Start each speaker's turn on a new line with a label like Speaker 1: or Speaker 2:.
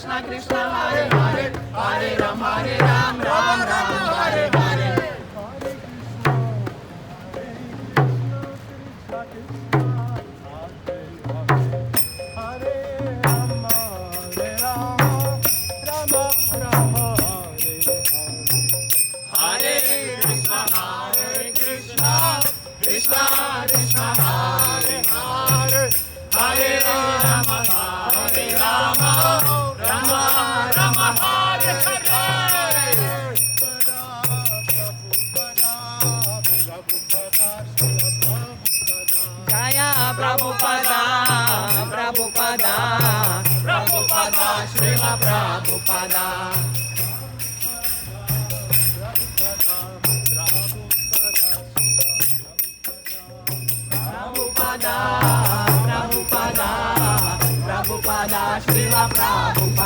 Speaker 1: Krishna Krishna Hare Hare Hare Ram Ram Ram Hare Hare Prabhupada, Prabhupada, Prabhupada, Srila Prabhupada. Prabhupada, Prabhupada, Prabhupada, Srila Prabhupada.